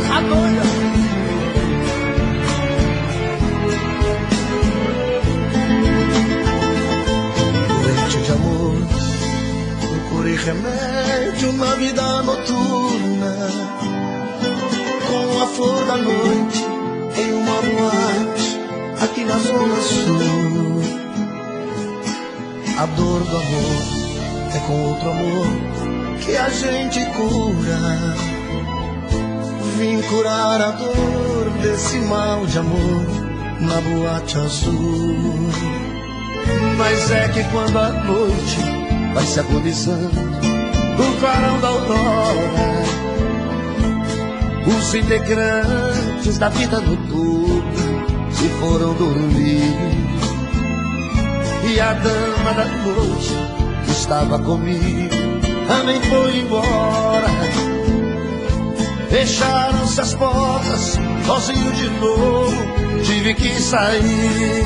Tá doida. Doente de amor, procurei remédio na vida noturna, com a flor da noite em uma boate aqui na Zona Sul. A dor do amor é com outro amor que a gente cura. Vim curar a dor desse mal de amor na boate azul. Mas é que quando a noite vai se agonizando no clarão da aurora, os integrantes da vida noturna se foram dormir. E a dama da noite que estava comigo também foi embora. Fecharam-se as portas, sozinho de novo tive que sair.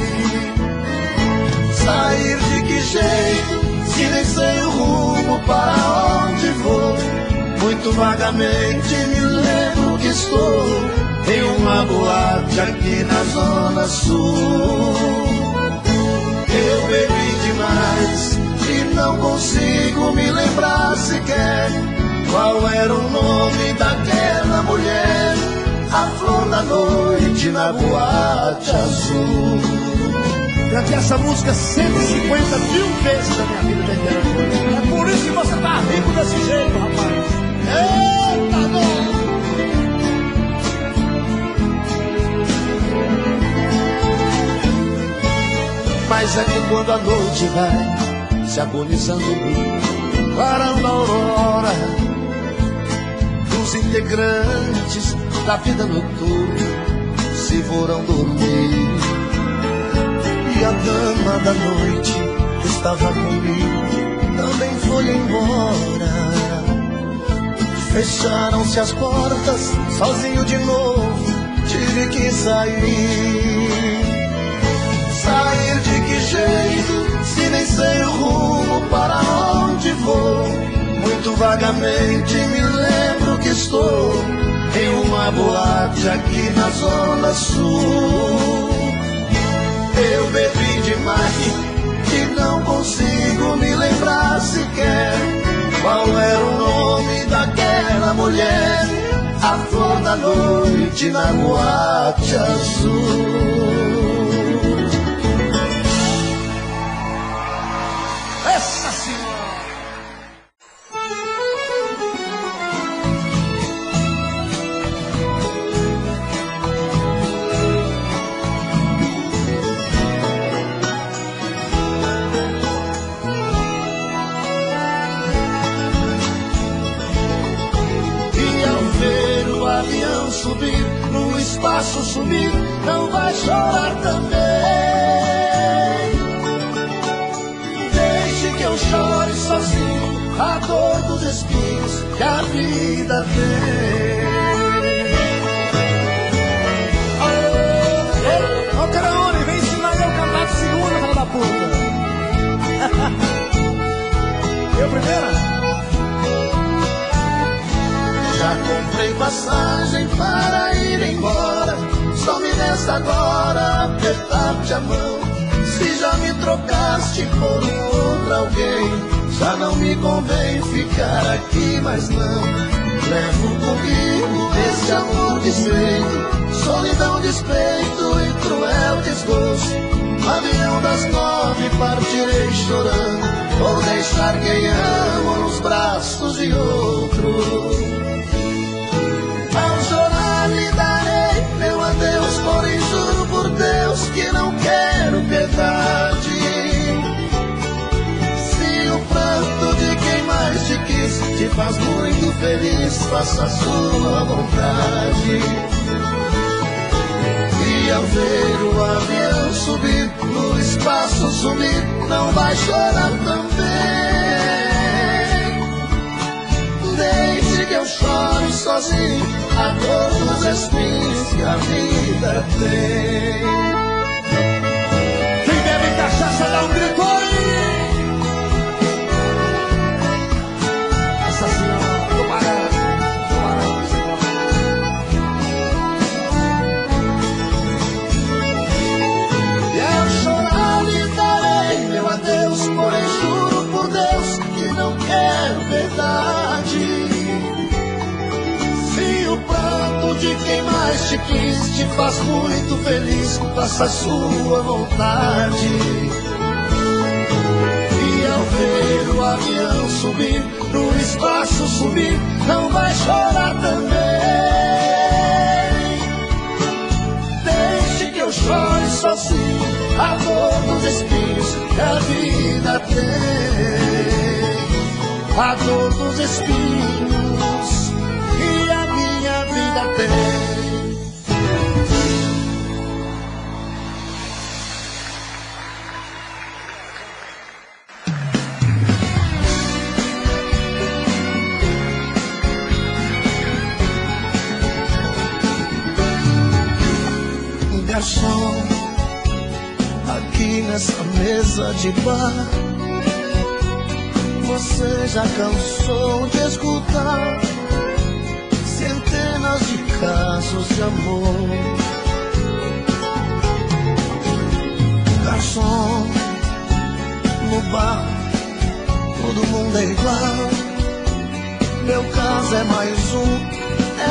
Sair de que jeito, se nem sei o rumo para onde vou. Muito vagamente me lembro que estou em uma boate aqui na Zona Sul. Eu bebi demais e não consigo me lembrar sequer qual era o nome daquela mulher, a flor da noite na boate azul. Cantei essa música 150 mil vezes na minha vida inteira. É por isso que você tá rico desse jeito, rapaz. Eita, dor! Mas é que quando a noite vai se agonizando no clarão da aurora, os integrantes da vida noturna se foram dormir. E a dama da noite que estava comigo também foi embora. Fecharam-se as portas, sozinho de novo tive que sair. Sair de que jeito, se nem sei o rumo para onde vou. Muito vagamente me lembro que estou em uma boate aqui na Zona Sul. Eu bebi demais e não consigo me lembrar sequer qual era o nome daquela mulher, a flor da noite na boate azul. Essa senhora! Subir, no espaço sumir, não vai chorar também. Deixe que eu chore sozinho a dor dos espinhos que a vida tem. Ô, Caraone, vem ensinar eu a cantar de segunda, filho da puta. Eu primeiro? Já comprei passagem para ir embora, só me resta agora apertar-te a mão. Se já me trocaste por outro alguém, já não me convém ficar aqui, mas não. Levo comigo esse amor desfeito, solidão, despeito e cruel desgosto. Avião das 9 partirei chorando, vou deixar quem amo nos braços de outro. Ao chorar lhe darei meu adeus, porém juro por Deus que não quero piedade. Se o pranto de quem mais te quis te faz muito feliz, faça a sua vontade. E ao ver o avião subir, no espaço sumir, não vai chorar também. Deixe que eu chore sozinho a dor dos espinhos que a vida tem. Quem bebe cachaça dá um grito aí. Essa senhora, tô parando, te quis, te faz muito feliz, faça a sua vontade. E ao ver o avião subir, no espaço subir, não vai chorar também. Deixe que eu chore sozinho a dor dos espinhos que a vida tem, a dor dos espinhos que a minha vida tem. Garçom, aqui nessa mesa de bar, você já cansou de escutar centenas de casos de amor. Garçom, no bar todo mundo é igual, meu caso é mais um,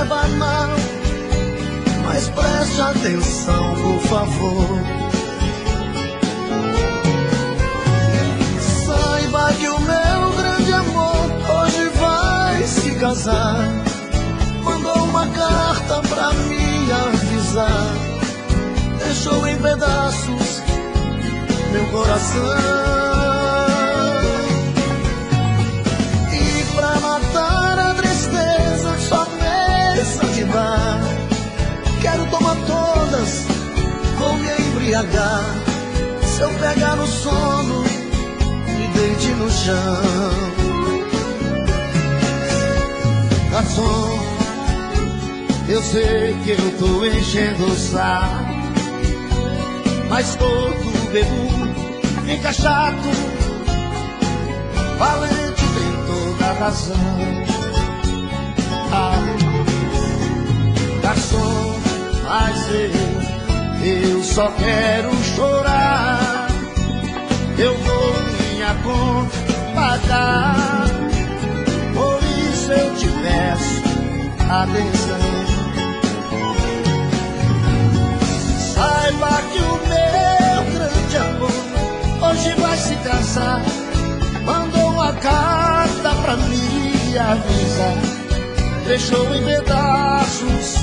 é banal. Mas preste atenção, por favor. Saiba que o meu grande amor hoje vai se casar. Mandou uma carta pra me avisar, deixou em pedaços meu coração. E pra matar a tristeza, só mesa de bar, quero tomar todas, vou me embriagar. Se eu pegar no sono, me deite no chão. Garçom, eu sei que eu tô enchendo o saco, mas todo bebo fica chato. Valente tem toda a razão. Garçom, mas eu só quero chorar. Eu vou minha conta pagar, por isso eu te peço atenção. Saiba que o meu grande amor hoje vai se casar. Mandou uma carta pra me avisar, deixou em pedaços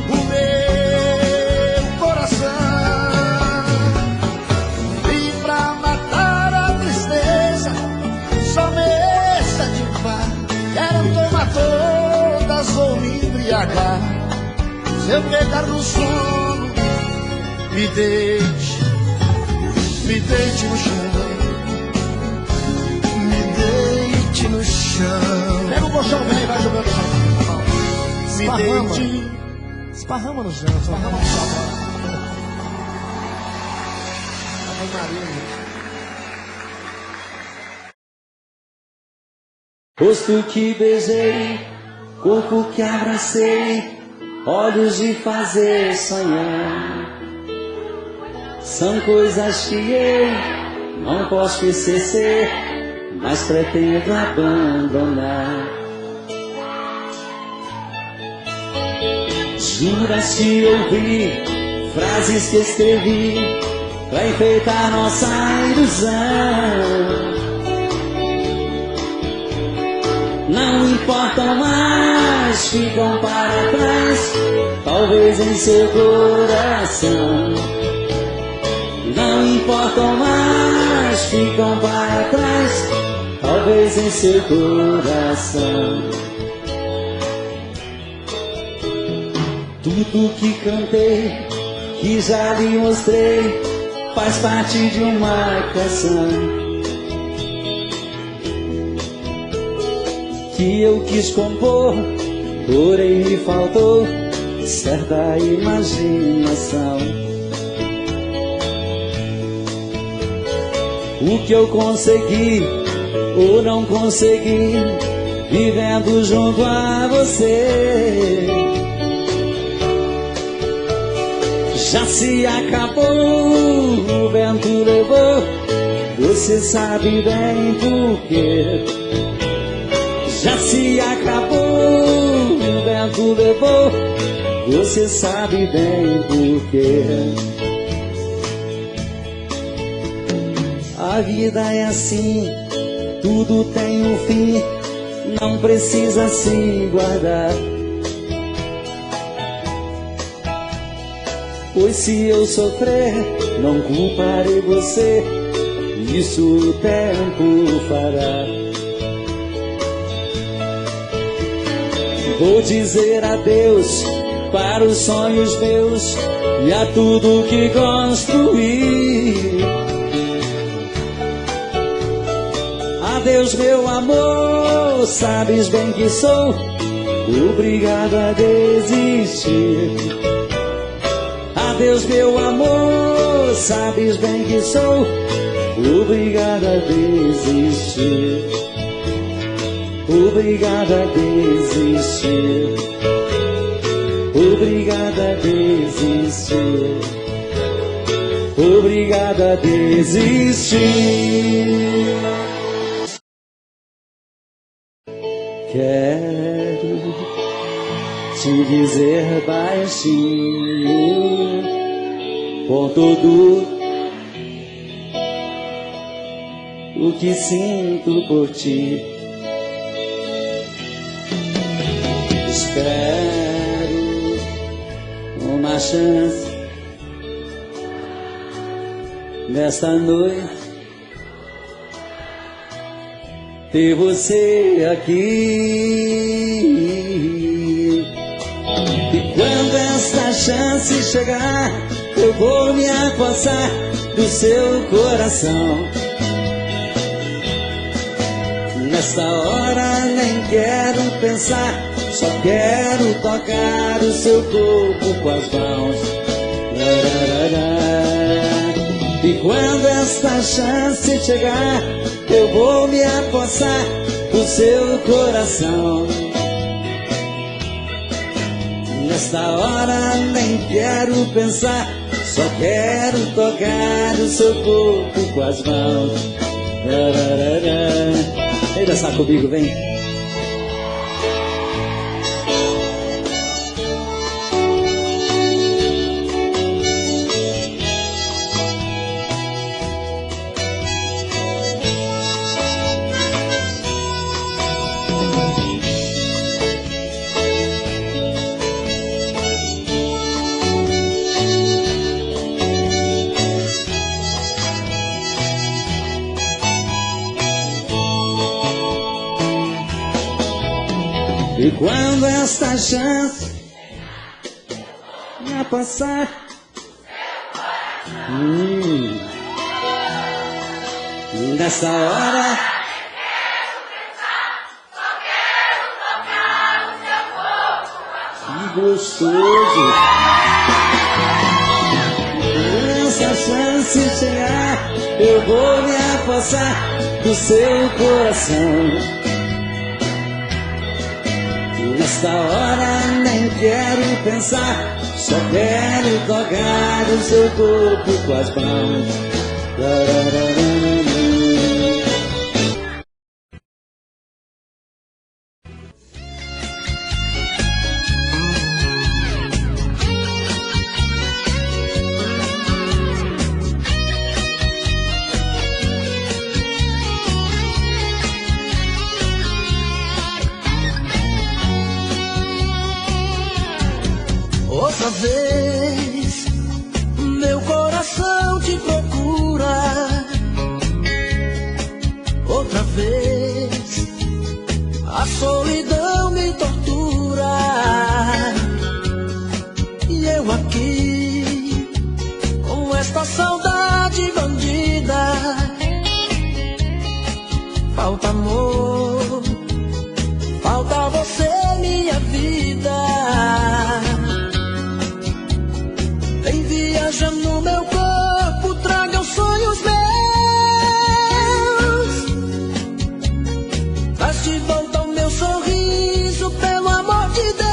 o meu coração. E pra matar a tristeza, só mesa de bar, quero tomar todas ou me embriagar. Se eu pegar no sono, me deite no chão. Me deite no chão. Pega o colchão, vem, vai jogando no chão. Me deite. Esparrama no chão, esparrama no chão. Rosto que beijei, corpo que abracei, olhos de fazer sonhar. São coisas que eu não posso esquecer, mas pretendo abandonar. Juras que ouvi, frases que escrevi pra enfeitar nossa ilusão. Não importam mais, ficam para trás, talvez em seu coração. Não importam mais, ficam para trás, talvez em seu coração. Tudo que cantei, que já lhe mostrei, faz parte de uma canção que eu quis compor, porém me faltou certa imaginação. O que eu consegui ou não consegui, vivendo junto a você, já se acabou, o vento levou, você sabe bem por quê. Já se acabou, o vento levou, você sabe bem por quê. A vida é assim, tudo tem um fim, não precisa se guardar. Pois se eu sofrer, não culparei você, isso o tempo fará. Vou dizer adeus para os sonhos meus e a tudo que construí. Adeus, meu amor, sabes bem que sou obrigado a desistir. Adeus, meu amor, sabes bem que sou obrigado a desistir. Obrigado a desistir. Obrigado a desistir. Obrigado a desistir. Quero te dizer baixinho, com tudo o que sinto por ti. Espero uma chance nesta noite, ter você aqui. E quando essa chance chegar, eu vou me apossar do seu coração. Nesta hora nem quero pensar, só quero tocar o seu corpo com as mãos. E quando esta chance chegar, eu vou me apossar do seu coração. Nesta hora nem quero pensar, só quero tocar o seu corpo com as mãos. Vem dançar comigo, vem. E quando esta chance me passar, nessa hora que gostoso. Quando essa chance chegar, eu vou me apossar do seu coração. Nesta hora nem quero pensar, só quero tocar o seu corpo com as mãos. Outra vez, meu coração te procura. Outra vez, a solidão me tortura. E eu aqui, com esta saudade bandida. Falta amor, falta você, minha vida. Viaja no meu corpo, traga os sonhos meus. Traz de volta o meu sorriso, pelo amor de Deus.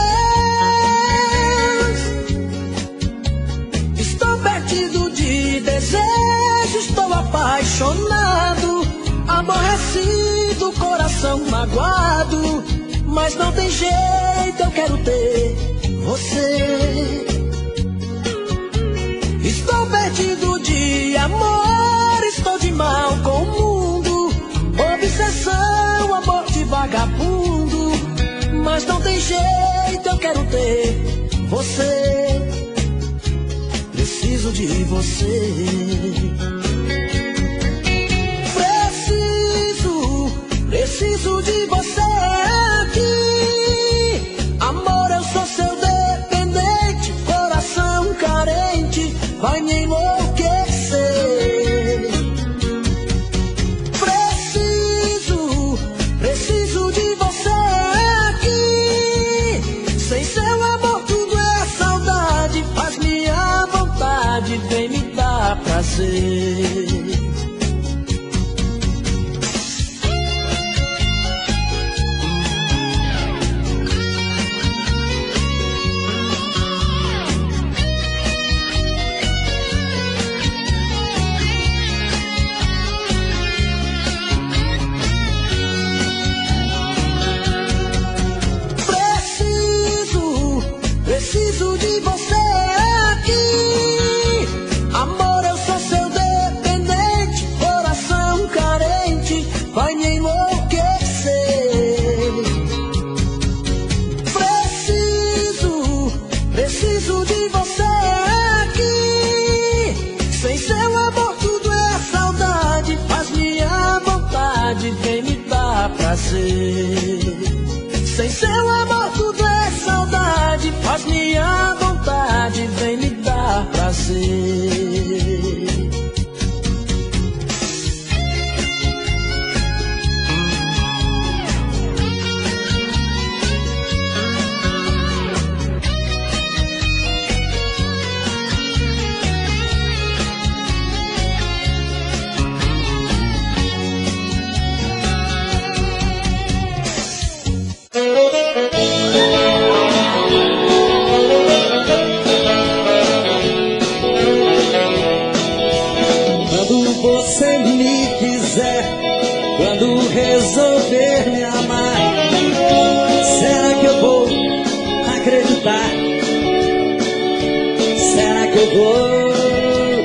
Estou perdido de desejo, estou apaixonado, aborrecido, coração magoado. Mas não tem jeito, eu quero ter você você. Estou perdido de amor, estou de mal com o mundo. Obsessão, amor de vagabundo. Mas não tem jeito, eu quero ter você. Preciso de você. Preciso de você aqui. Amor, eu sou seu dependente. Coração carente vai me enlouquecer. Preciso de você aqui. Sem seu amor tudo é saudade. Faz minha vontade, vem me dar prazer. Preciso de você aqui. Amor, eu sou seu dependente. Coração carente vai me enlouquecer. Preciso de você aqui. Sem seu amor tudo é saudade. Faz minha vontade, vem me dar prazer. Sem seu amor tudo é saudade. Faz minha vontade, vem me dar prazer. Você me quiser, quando resolver me amar, será que eu vou acreditar? Será que eu vou?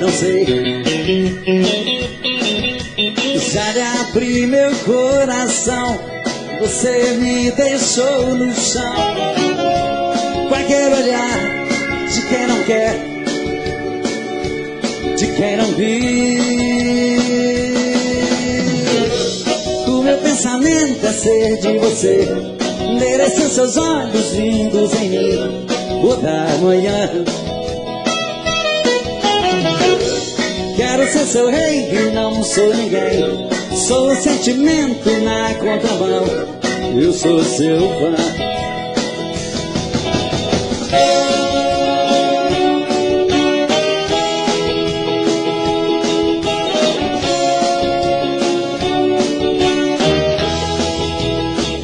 Não sei. Já lhe abri meu coração, você me deixou no chão. Qualquer olhar de quem não quer, de quem não viu. O meu pensamento é ser de você, merecer seus olhos lindos em mim, o da manhã. Quero ser seu rei e não sou ninguém, sou o sentimento na contramão, eu sou seu fã.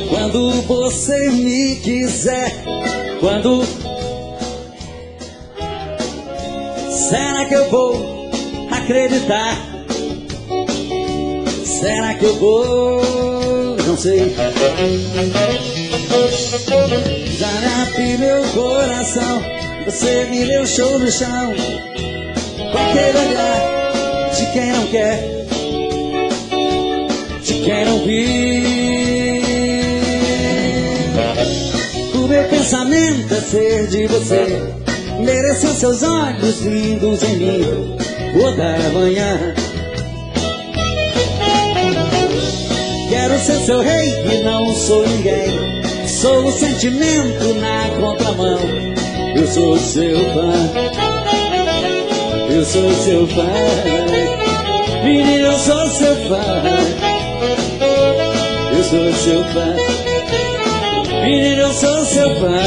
Quando você me quiser, quando... Será que eu vou acreditar? Será que eu vou? Não sei. Já abri meu coração, você me deixou no chão. Qualquer olhar de quem não quer, de quem não viu. O meu pensamento é ser de você, merecer seus olhos lindos em mim, o da manhã. Quero ser seu rei e não sou ninguém, sou o sentimento na contramão, eu sou seu fã, eu sou seu fã, menino, eu sou seu fã, eu sou seu fã, menino, eu sou seu fã.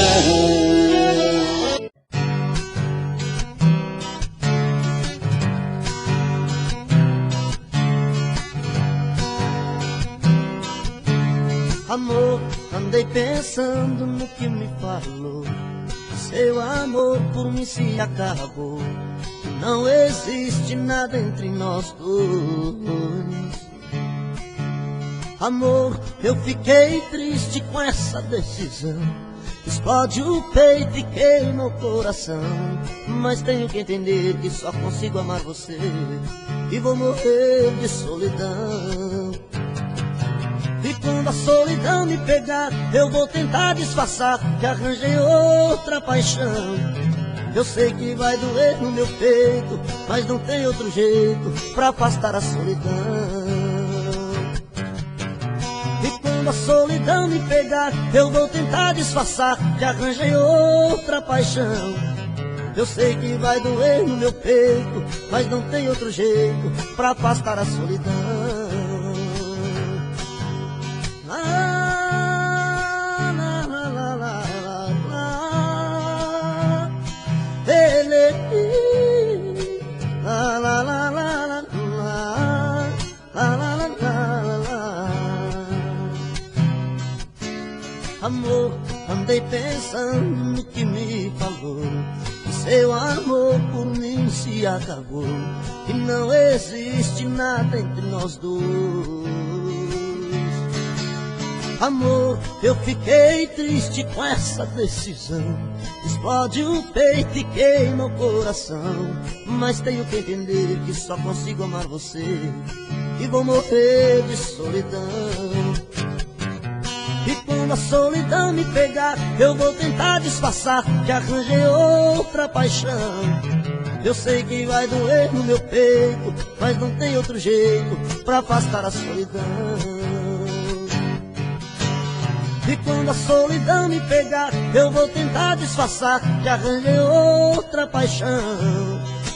Amor, andei pensando no que me falou. Seu amor por mim se acabou. Não existe nada entre nós dois. Amor, eu fiquei triste com essa decisão. explode o peito e queima o coração. Mas tenho que entender que só consigo amar você e vou morrer de solidão. E quando a solidão me pegar, eu vou tentar disfarçar que arranjei outra paixão. Eu sei que vai doer no meu peito, mas não tem outro jeito pra afastar a solidão. E quando a solidão me pegar, eu vou tentar disfarçar que arranjei outra paixão. Eu sei que vai doer no meu peito, mas não tem outro jeito pra afastar a solidão. Amor, andei pensando no que me falou, que seu amor por mim se acabou, que não existe nada entre nós dois. Amor, eu fiquei triste com essa decisão, explode o peito e queima o coração. Mas tenho que entender que só consigo amar você e vou morrer de solidão. E quando a solidão me pegar, eu vou tentar disfarçar que arranjei outra paixão. Eu sei que vai doer no meu peito, mas não tem outro jeito pra afastar a solidão. E quando a solidão me pegar, eu vou tentar disfarçar que arranjei outra paixão.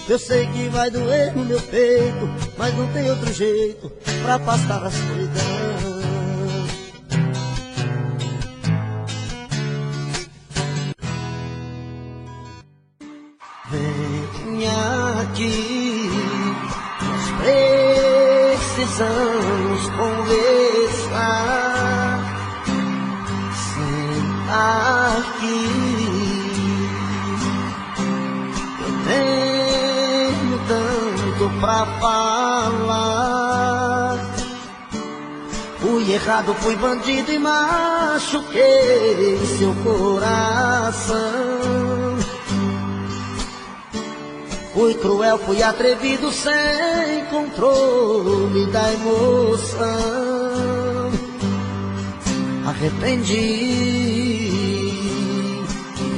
Eu sei que vai doer no meu peito, mas não tem outro jeito pra afastar a solidão. Venha aqui, nós precisamos conversar. Senta aqui, eu tenho tanto pra falar. Fui errado, fui bandido e machuquei seu coração. Fui cruel, fui atrevido, sem controle da emoção. Arrependi,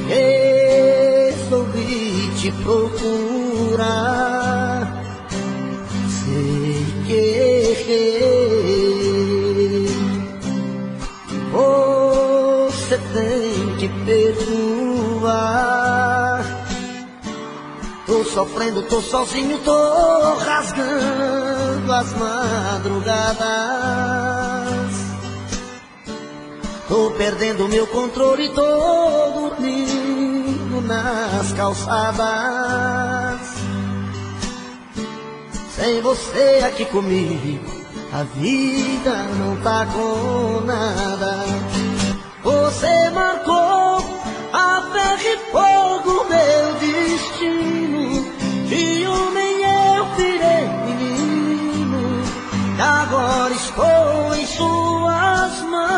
resolvi te procurar. Sei que errei, você tem que perdoar. Tô sofrendo, tô sozinho, tô rasgando as madrugadas. Tô perdendo meu controle, tô dormindo nas calçadas. Sem você aqui comigo, a vida não tá com nada. Você marcou a ferro e fogo meu destino, de homem eu virei menino, e agora estou em suas mãos.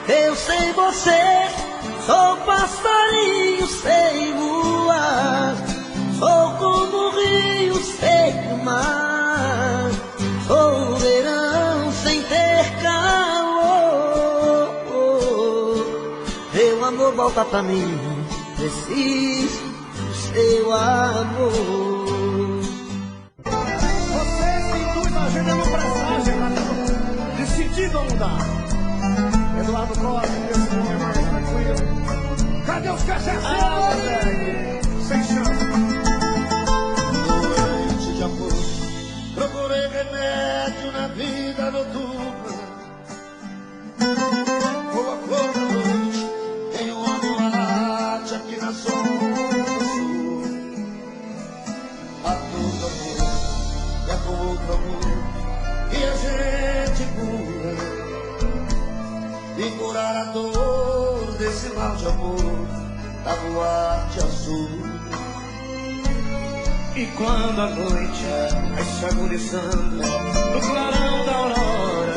Eu sei você, sou passarinho, sei voar, sou como o rio, sei o mar, sou verão sem ter calor. Meu amor, volta pra mim, preciso do seu amor. Vocês têm tudo agendando prestagem, decidido a mudar. Eduardo Costa, esse nome mais tranquilo. Cadê os cachaceiros? Sem chance. Noite de amor, procurei remédio na vida noturna. Flor a flor da noite, tem um amorate aqui na sombra sul. A todo amor, é com outro amor, e a gente cura. E curar a dor desse mal de amor da boate azul. E quando a noite vai se agonizando no clarão da aurora,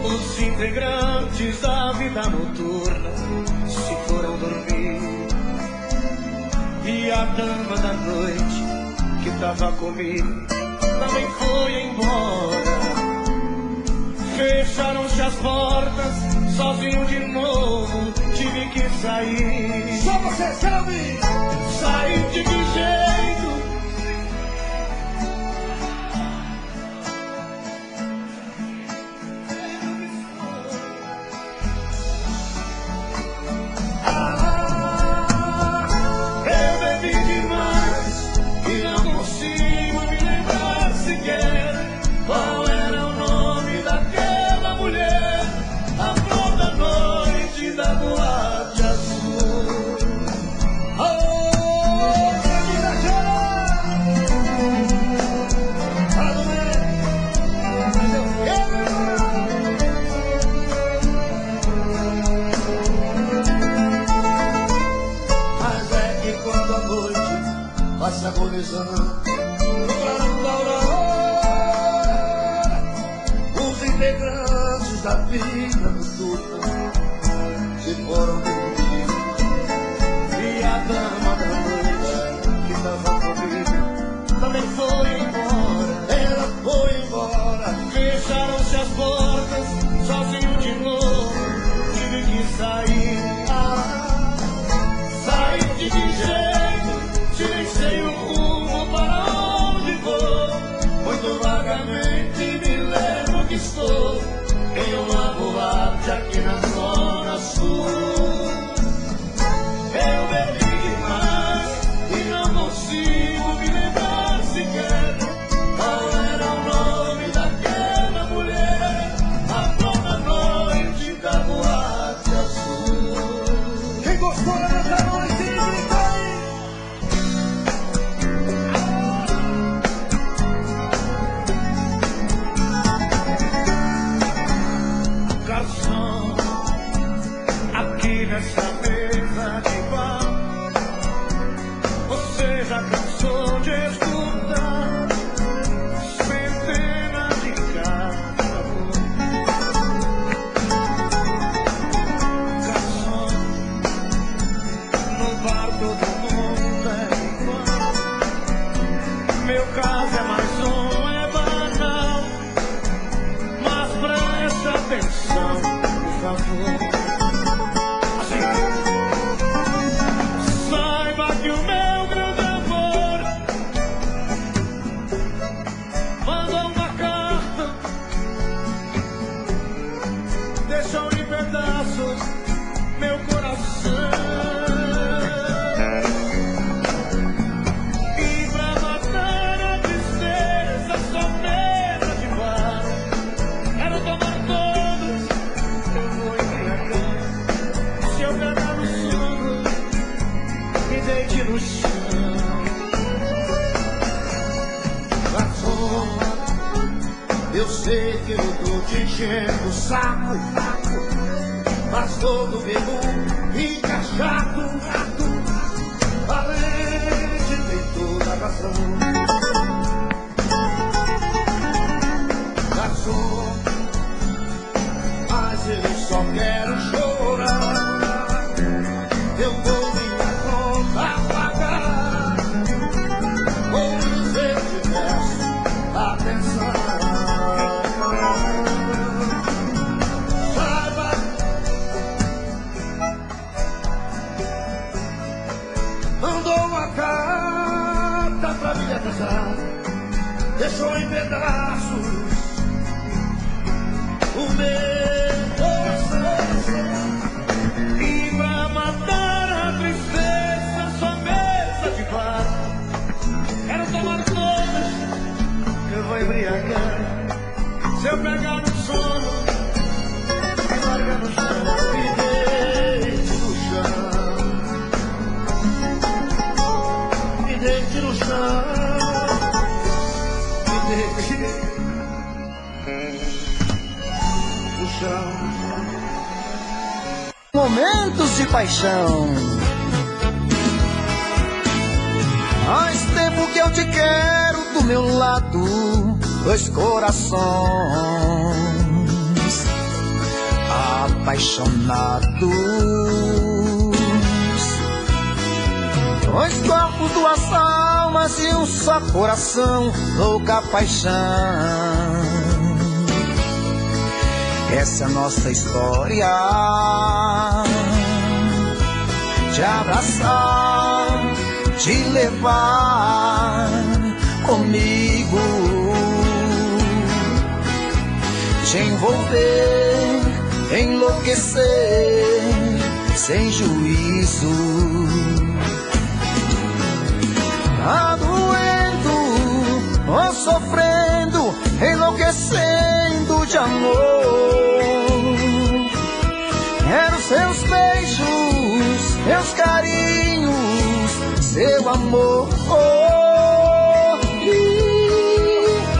os integrantes da vida noturna se foram dormir. E a dama da noite que tava comigo também foi embora. Fecharam-se as portas, sozinho de novo, tive que sair. Só você sabe! Sair de que jeito? Eu bebi demais e não consigo me lembrar sequer qual era o nome daquela mulher, a flor da noite da boate azul. Oh, menina chora! Fala, mas eu quero! Mas é que quando a noite passa agonizando no clarão da aurora, os integrantes da vida noturna se foram dormir. E a dama da noite que tava comigo também foi embora. Ela foi embora. Fecharam-se as portas, sozinho de novo, tive que sair. Sair de que jeito? Se nem sei o rumo para onde vou. Muito vagamente me lembro que estou em uma boate aqui na zona sul. Eu bebi demais e não consigo me lembrar sequer qual era o nome daquela mulher, a flor da noite da boate azul. Quem gostou da nossa noite, grita aí! Garçom, aqui nessa mesa de bar, você já cansou de escutar centenas de casos. Garçom, no bar todo mundo é igual. Meu caso é mais um, é banal, mas preste atenção, por favor. Saiba que o meu grande amor mandou uma carta, deixou em pedaços meu coração. E pra matar a tristeza, só mesa de bar. Quero tomar todos, eu vou embriagar. Se eu pegar no sono, me deite no chão. Garçom, eu sei que eu tô te enchendo o saco, mas todo bebo encaixado, valente tem toda a razão. Garçom, mas eu só quero chorar. Eu vou minha conta pagar. Vou dizer que peço atenção. Saiba, mandou uma carta pra me atrasar, deixou em pedaços o meu coração. E pra matar a tristeza, só mesa de bar. Quero tomar todas, eu vou embriagar. Se eu pegar no sono, me larga no chão. Me deite no chão, me deite no chão, me deite no chão. Momentos de paixão. Faz tempo que eu te quero do meu lado, dois corações. apaixonados. Dois corpos, duas almas e um só coração, louca paixão. Essa é a nossa história. Te abraçar, te levar comigo, te envolver, enlouquecer sem juízo. Tá doendo ou sofrendo, enlouquecendo de amor. Quero seus beijos, seus carinhos, seu amor.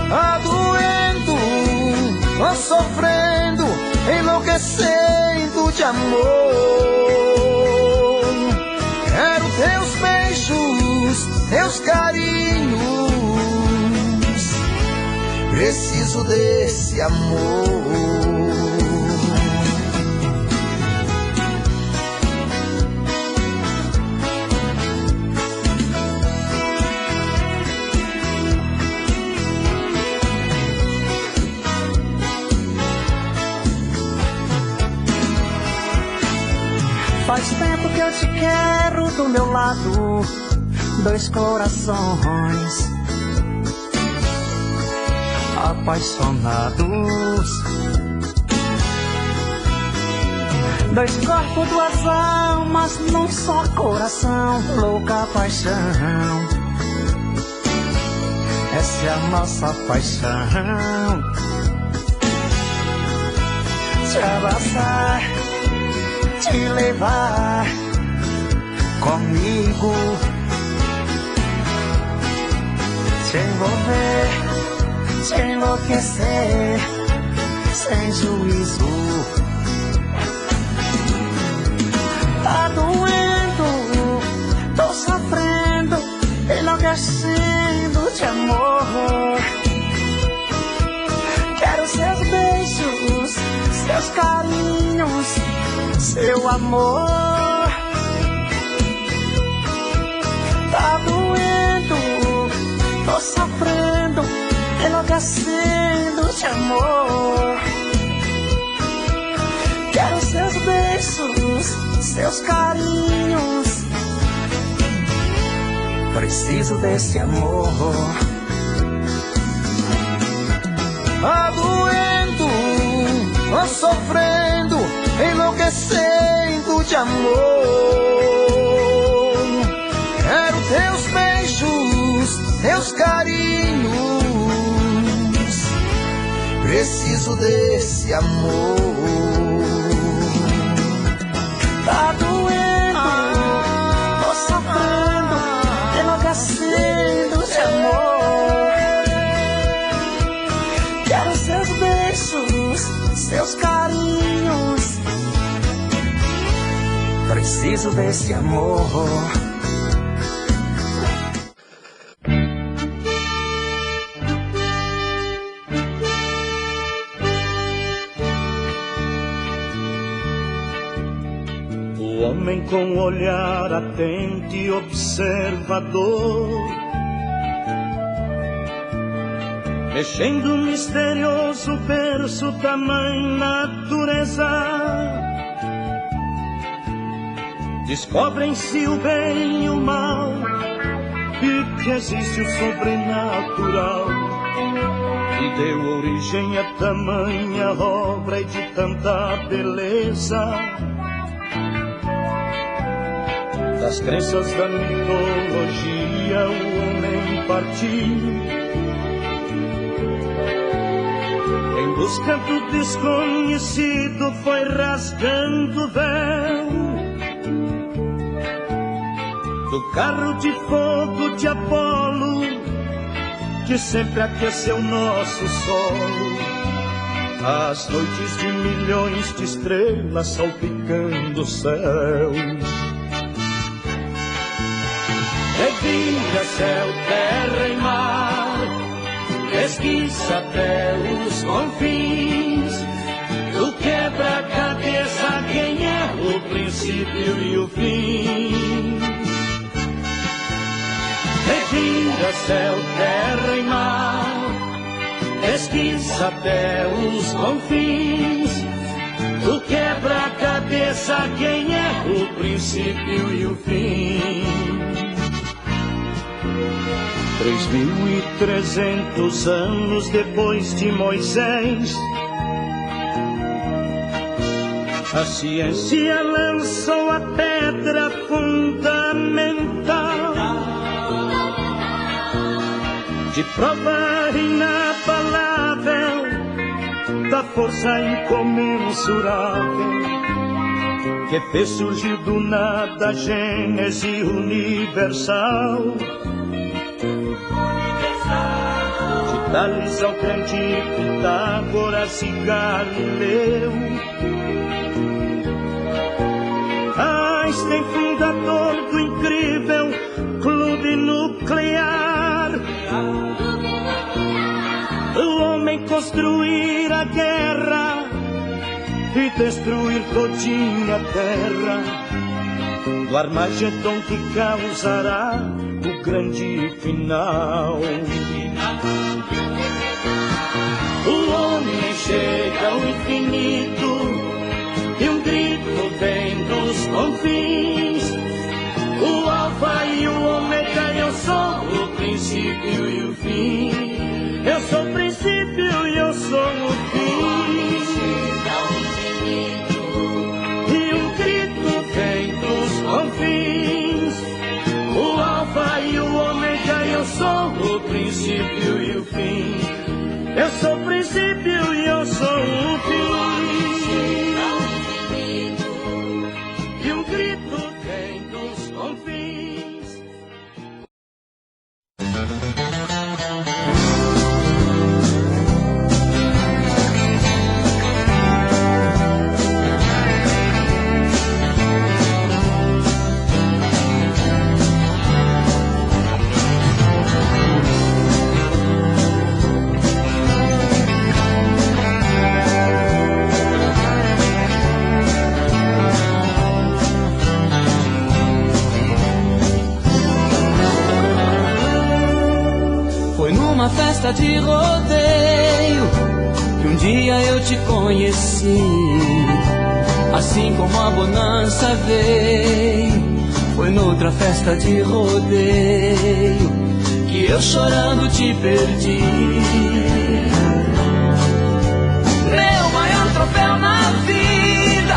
Tá doendo ou sofrendo, enlouquecendo de amor. Quero teus beijos, teus carinhos, preciso desse amor. Faz tempo que eu te quero do meu lado, dois corações apaixonados. Dois corpos, duas almas, num só coração, louca paixão. Essa é a nossa paixão. Te abraçar, te levar comigo, te envolver, te enlouquecer sem juízo. Tá doendo, tô sofrendo, enlouquecendo de amor. Quero seus beijos, seus carinhos, seu amor. Tá doendo, tô sofrendo, enlouquecendo de amor. Quero seus beijos, seus carinhos, preciso desse amor. Tá doendo, tô sofrendo, enlouquecendo de amor. Quero teus beijos, teus carinhos, preciso desse amor. Tá doendo, tô sofrendo, enlouquecendo de amor. Quero seus beijos, seus carinhos, preciso desse amor. O homem com olhar atento e observador, mexendo misterioso berço da mãe natureza, descobre em si o bem e o mal, e que existe o sobrenatural, e deu origem a tamanha obra e de tanta beleza. Das crenças da mitologia o homem partiu em busca do desconhecido, foi rasgando o véu do carro de fogo de Apolo, que sempre aqueceu nosso solo, as noites de milhões de estrelas salpicando os céus. Revira céu, terra e mar, pesquisa até os confins do quebra-cabeça, quem é o princípio e o fim? Revira céu, terra e mar, pesquisa até os confins. O quebra-cabeça, quem é o princípio e o fim? 3.300 anos depois de Moisés, a ciência lançou a pedra fundamental de prova inabalável da força incomensurável que fez surgir do nada a gênese universal. De Tales ao grande Pitágoras e Galileu, Einstein, fundador do incrível clube nuclear. O homem construir a guerra e destruir todinha a terra, do Armagedon que causará o grande final. O homem chega ao infinito e um grito vem dos confins. O alfa e o ômega, eu sou o princípio e o fim. Eu sou o princípio e eu sou o fim. E um grito vem dos confins. O alfa e o ômega, eu sou o princípio e o fim. Eu sou o princípio e eu sou o fim. E um grito vem dos confins. Festa de rodeio que um dia eu te conheci, assim como a bonança veio. Foi noutra festa de rodeio que eu chorando te perdi. Meu maior troféu na vida,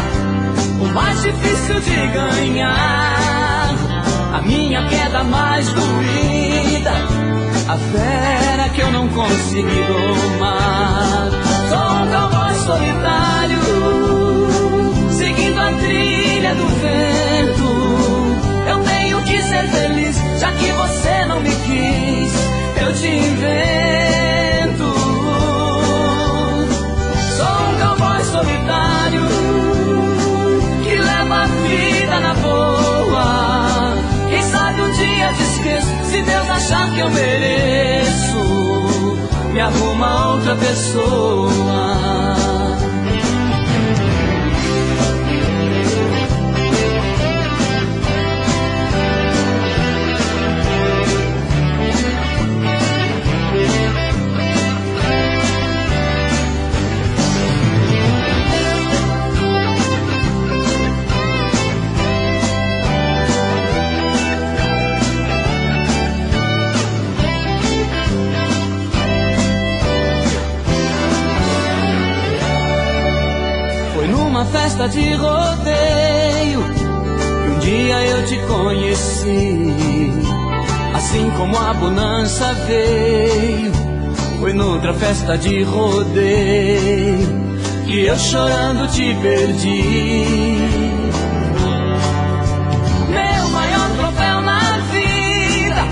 o mais difícil de ganhar, a minha queda mais doída, a fera que eu não consegui domar. Sou um cowboy solitário, seguindo a trilha do vento. Eu tenho que ser feliz, já que você não me quis, eu te invento. Sou um cowboy solitário, que leva a vida na boa. Quem sabe um dia te esqueço, se Deus achar que eu mereço, me arruma outra pessoa. Uma festa de rodeio que um dia eu te conheci, assim como a bonança veio. Foi noutra festa de rodeio que eu chorando te perdi. Meu maior troféu na vida,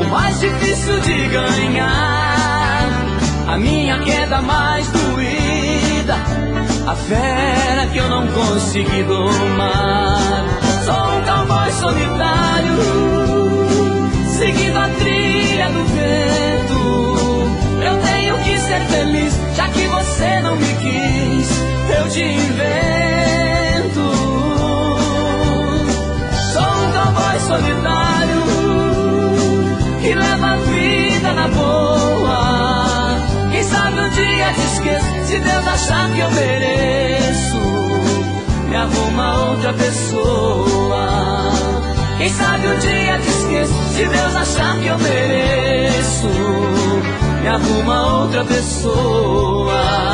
o mais difícil de ganhar, a minha queda mais doída, a fera que eu não consegui domar. Sou um cowboy solitário, seguindo a trilha do vento. Eu tenho que ser feliz, já que você não me quis, eu te te invento. Sou um cowboy solitário que leva a vida na boa. Quem sabe um dia te esqueço, se Deus achar que eu mereço, me arruma outra pessoa. Quem sabe um dia te esqueço, se Deus achar que eu mereço, me arruma outra pessoa.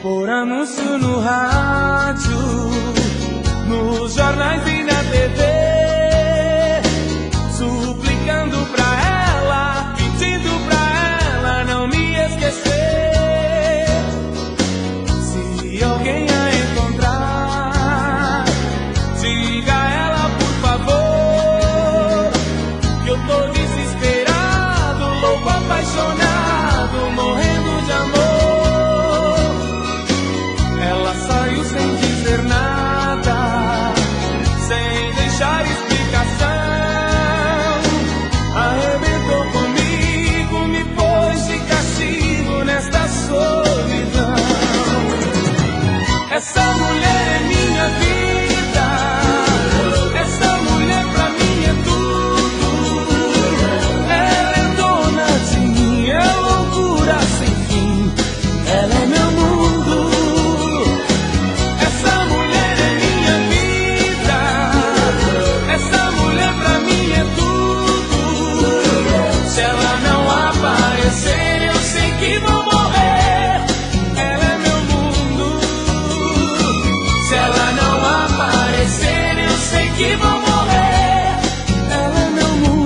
Por anúncio no rádio, nos jornais e na TV, suplicando pra ela, pedindo pra ela não me esquecer. Se alguém a encontrar, diga a ela por favor que eu tô desesperado, louco, apaixonado, morrendo de amor. Ela saiu sem dizer nada, sem deixar explicação. Arrebentou comigo, me pôs de castigo nesta solidão. Essa mulher é minha vida, essa mulher pra mim é tudo. Ela é dona de mim, é loucura sem fim, ela é meu mundo. Se ela não aparecer, eu sei que vou morrer. Ela é meu mundo. Se ela não aparecer, eu sei que vou morrer. Ela é meu mundo.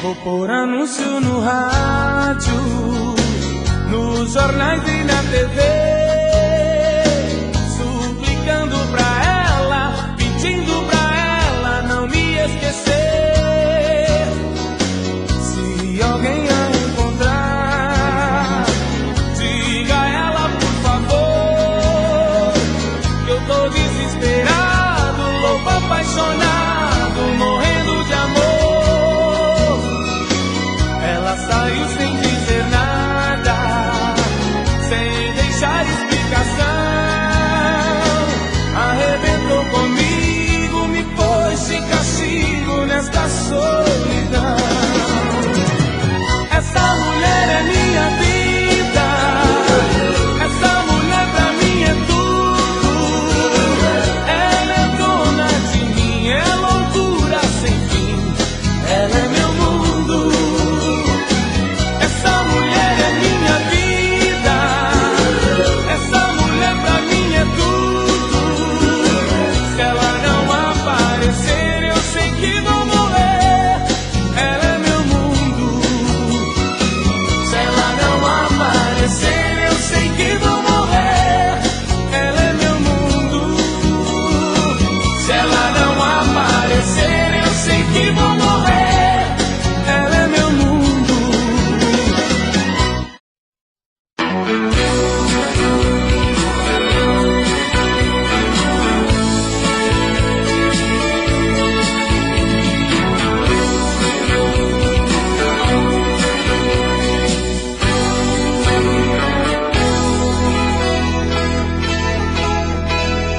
Vou pôr anúncio no rádio, nos jornais e na TV, suplicando pra ela, pedindo pra ela não me esquecer. Se alguém a encontrar, diga a ela por favor que eu tô desesperado, louco, apaixonado, morrendo de amor. Ela saiu sem dizer nada, sem deixar explicação. Arrebentou comigo, me pôs de castigo nesta solidão. Essa mulher é minha vida, essa mulher pra mim é tudo. Ela é dona de mim, é loucura sem fim, ela é meu mundo. Essa mulher é minha vida, essa mulher pra mim é tudo. Se ela não aparecer, eu sei que vou morrer. Ela é meu mundo. Se ela não aparecer, eu sei que vou morrer. Ela é meu mundo. Se ela não aparecer, eu sei que vou morrer. Ela é meu mundo.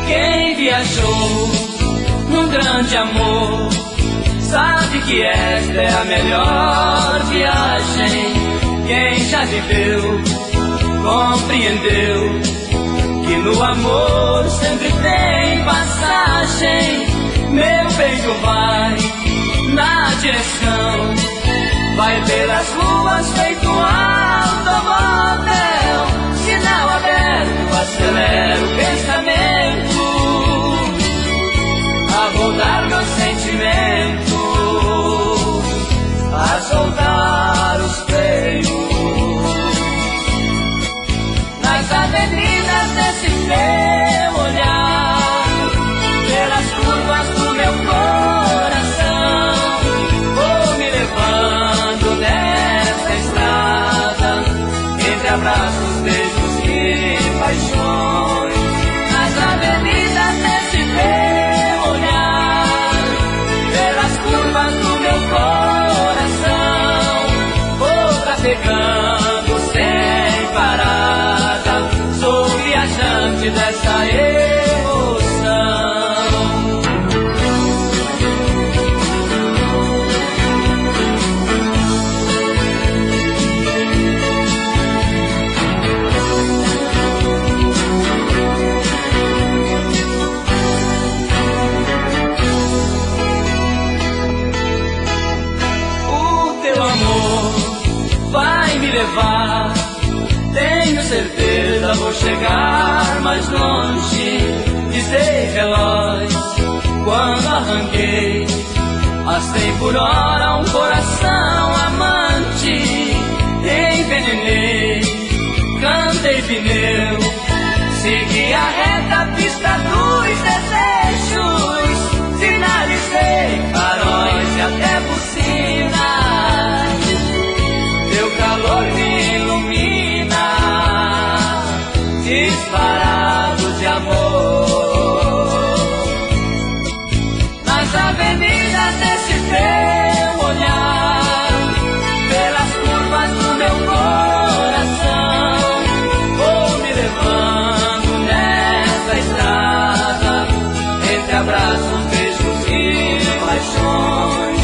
Quem viajou num grande amor sabe que esta é a melhor viagem. Quem já viveu compreendeu que no amor sempre tem passagem. Meu peito vai na direção, vai pelas ruas feito automóvel. Sinal aberto, acelera o pensamento, a rodar meu sentimento. teu olhar, pelas curvas do meu coração, vou me levando nessa estrada, entre abraços, beijos e paixões, nas avenidas desse teu olhar, pelas curvas do meu coração, vou trafegando sem parada, sou viajante dessa emoção. Levar, tenho certeza vou chegar mais longe, dizei veloz quando arranquei a 100 por hora um coração amante, envenenei, cantei pneu, segui a reta pista dos desejos, sinalizei faróis e até bucinas, teu calor me ilumina, disparado de amor. Nas avenidas desse teu olhar, pelas curvas do meu coração, vou me levando nessa estrada, entre abraços, beijos e paixões.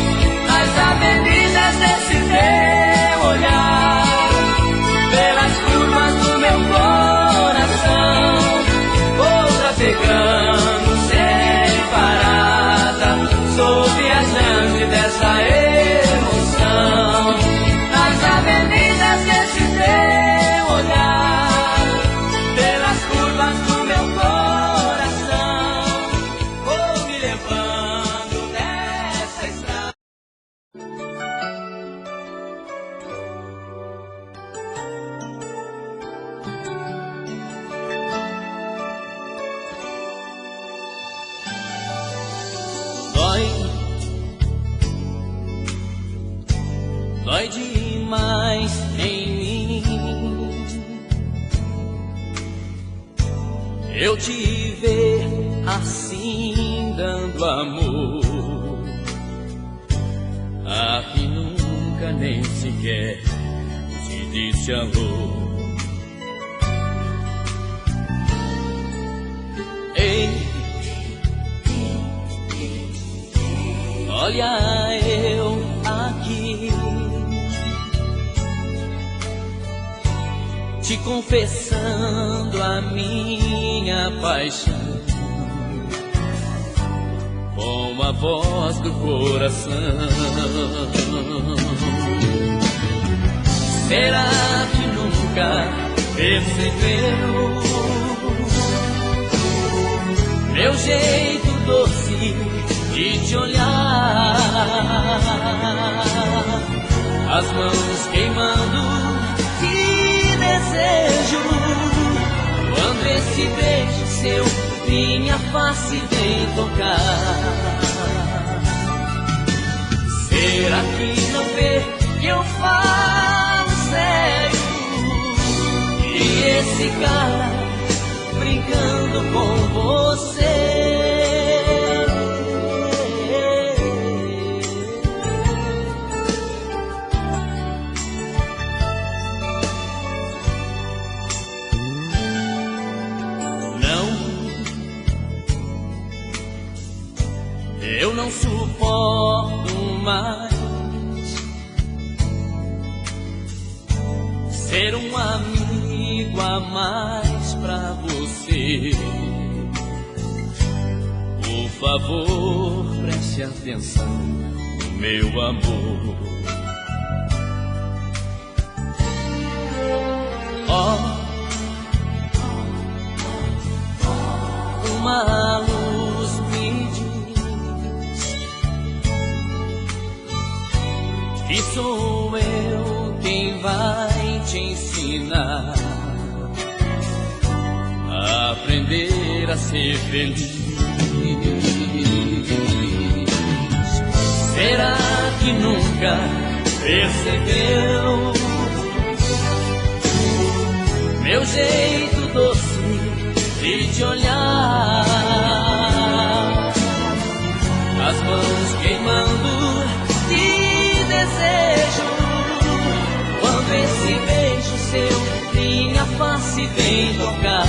Nas avenidas desse teu olhar, pelas curvas do meu coração, vou trafegando sem parada, sou viajante dessa emoção. Nas avenidas desse teu olhar, pelas curvas do meu coração, vou me levando nessa estrada. Dói demais em mim eu te ver assim dando amor a quem nunca nem sequer te disse alô. Ei, olha eu aqui te confessando a minha paixão com a voz do coração. Será que nunca percebeu meu jeito doce de te olhar, as mãos queimando de desejo, quando esse beijo seu minha face vem tocar? Será que não vê que eu falo sério e esse cara brincando com você? Eu não suporto mais ser um amigo a mais pra você. Por favor, preste atenção, meu amor. Uma luz me diz que sou eu quem vai te ensinar a aprender pra ser feliz. Será que nunca percebeu meu jeito doce de te olhar, as mãos queimando de desejo, quando esse beijo seu minha face vem tocar?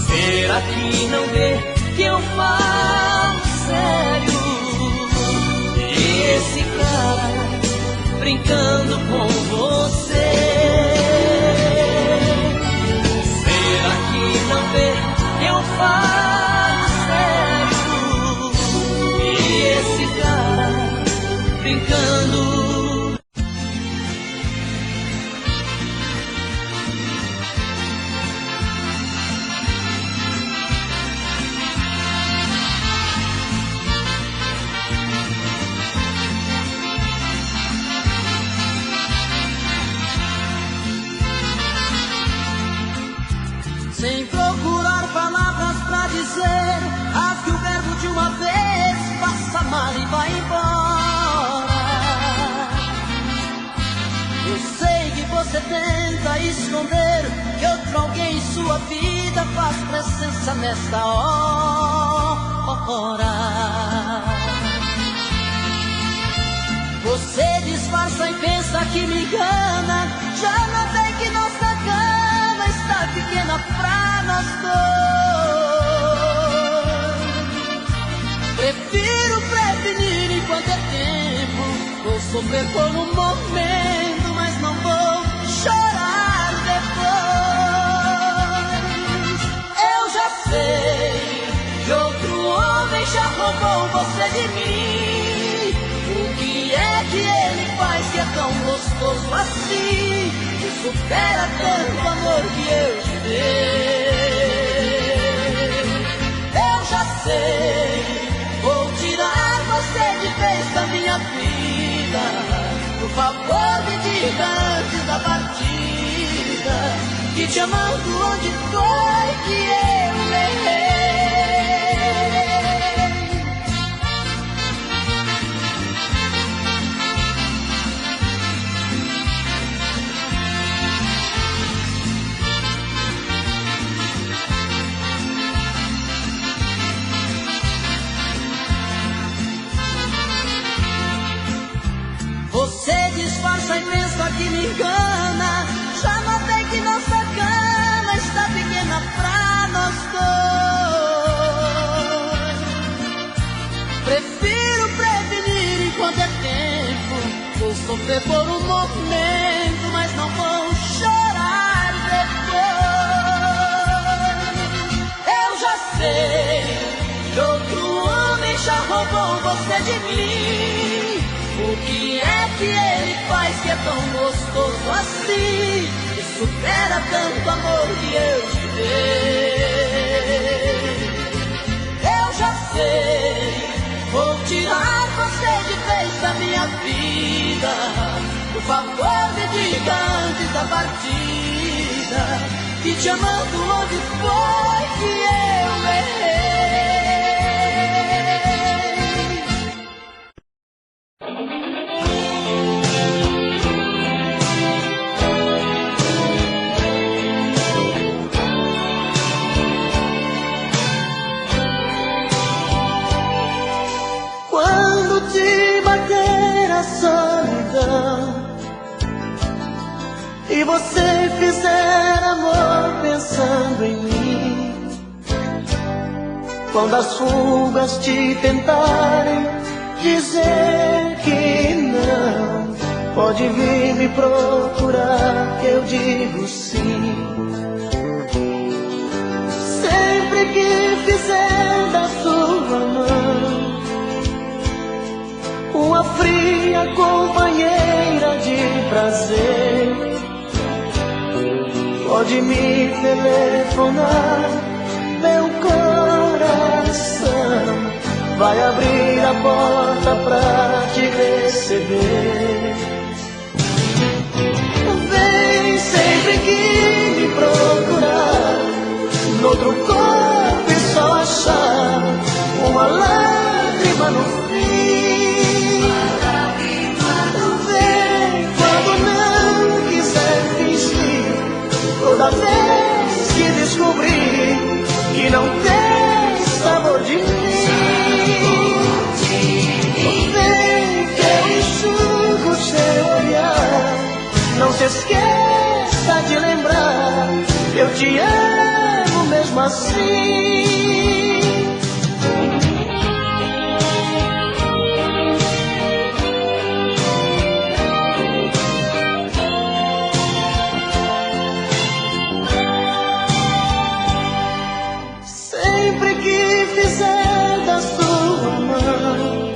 Será que não vê que eu falo sério? E esse cara brincando com você, será que não vê que eu falo sério? E esse cara brincando. Sem procurar palavras pra dizer, rasgue o verbo de uma vez, passa mal e vai embora. Eu sei que você tenta esconder que outro alguém em sua vida faz presença nesta hora. Você disfarça e pensa que me engana, já notei que nossa cama está pequena pra nós dois. Prefiro prevenir enquanto é tempo, vou sofrer por um momento, mas não vou chorar depois. Eu já sei que outro homem já roubou você de mim. O que é que ele faz que é tão gostoso assim, que supera tanto amor que eu te dei? Eu já sei, vou tirar você de vez da minha vida. Por favor, me diga antes da partida, que te amando onde foi que eu errei. Você disfarça e pensa que me engana, já notei que nossa cama está pequena pra nós dois. Prefiro prevenir enquanto é tempo, vou sofrer por um momento, mas não vou chorar depois. Eu já sei que outro homem já roubou você de mim. O que é que ele faz que é tão gostoso assim, que supera tanto amor que eu te dei? Eu já sei, vou tirar você de vez da minha vida. Por favor, me diga antes da partida, que te amando onde foi que eu errei. Quando te bater a solidão e você fizer amor pensando em mim, quando as fugas te tentarem dizer que não, pode vir me procurar que eu digo sim. Sempre que fizer da sua mão uma fria companheira de prazer, pode me telefonar, meu coração vai abrir a porta pra te receber. Vem sempre que me procurar, uma lágrima no fim. Vem quando não quiser fingir, toda vez que descobrir que não tem sabor de mim. Vem que eu enxugo seu olhar, não se esqueça de lembrar, eu te amo mesmo assim. Sempre que fizer da sua mão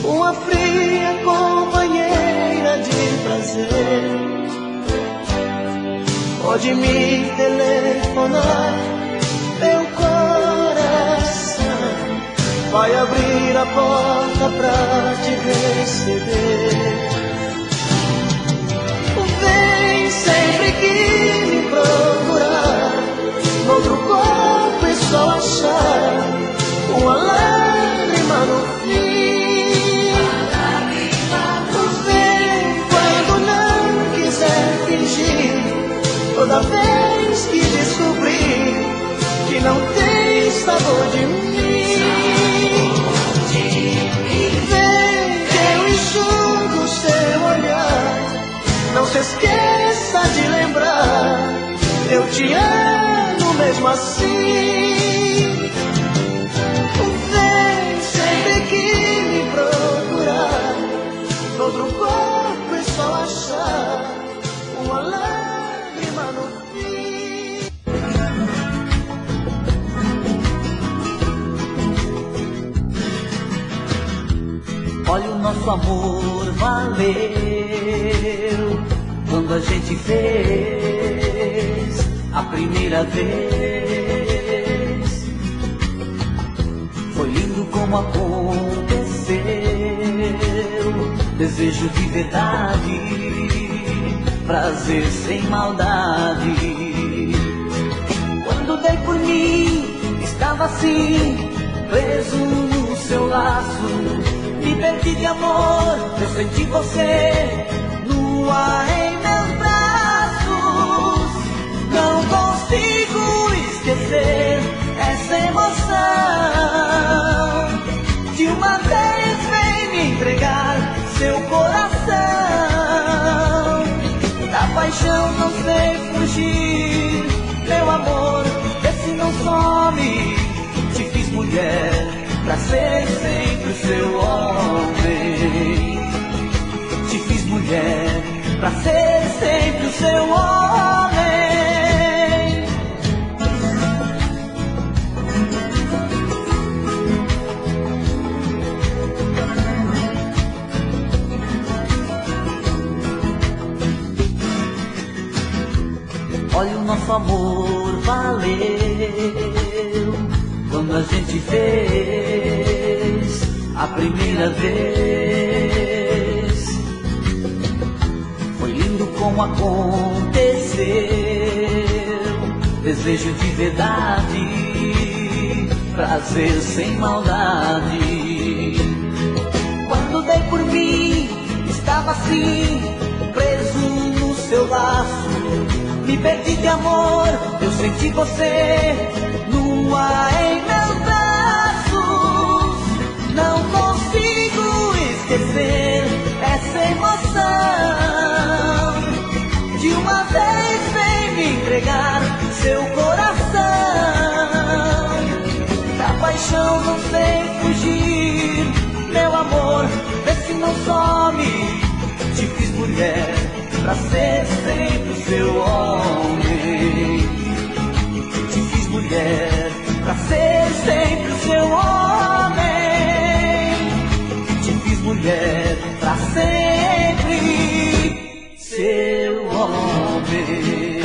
uma fria companheira de prazer, pode me telefonar, meu coração vai abrir a porta pra te receber. Vem sempre que me procurar, noutro corpo é só achar uma lágrima no fim. Vem quando não quiser fingir, toda vez que descobrir que não tem sabor de mim. Vem que eu enxugo seu olhar, não se esqueça de lembrar, eu te amo mesmo assim. Vem sempre que me procurar, noutro corpo é só achar uma lágrima no fim. Olha, o nosso amor valeu quando a gente fez a primeira vez. Foi lindo como aconteceu, desejo de verdade, prazer sem maldade. Quando dei por mim, estava assim, preso no seu laço. Me perdi de amor, eu senti você nua em meus braços. Não consigo esquecer essa emoção. De uma vez vem me entregar seu coração. Da paixão não sei fugir, meu amor, vê se não some. Te fiz mulher pra ser sempre o seu homem. Te fiz mulher pra ser sempre o seu homem. Olha, o nosso amor valeu quando a gente fez a primeira vez. Foi lindo como aconteceu, desejo de verdade, prazer sem maldade. Quando dei por mim, estava assim, preso no seu laço. Me perdi de amor, eu senti você nua em meus braços. Não consigo esquecer essa emoção. De uma vez vem me entregar seu coração. Da paixão não sei fugir, meu amor, vê se não some. Te fiz mulher pra ser sempre o seu homem. Te fiz mulher pra ser sempre o seu homem. Te fiz mulher pra sempre seu homem.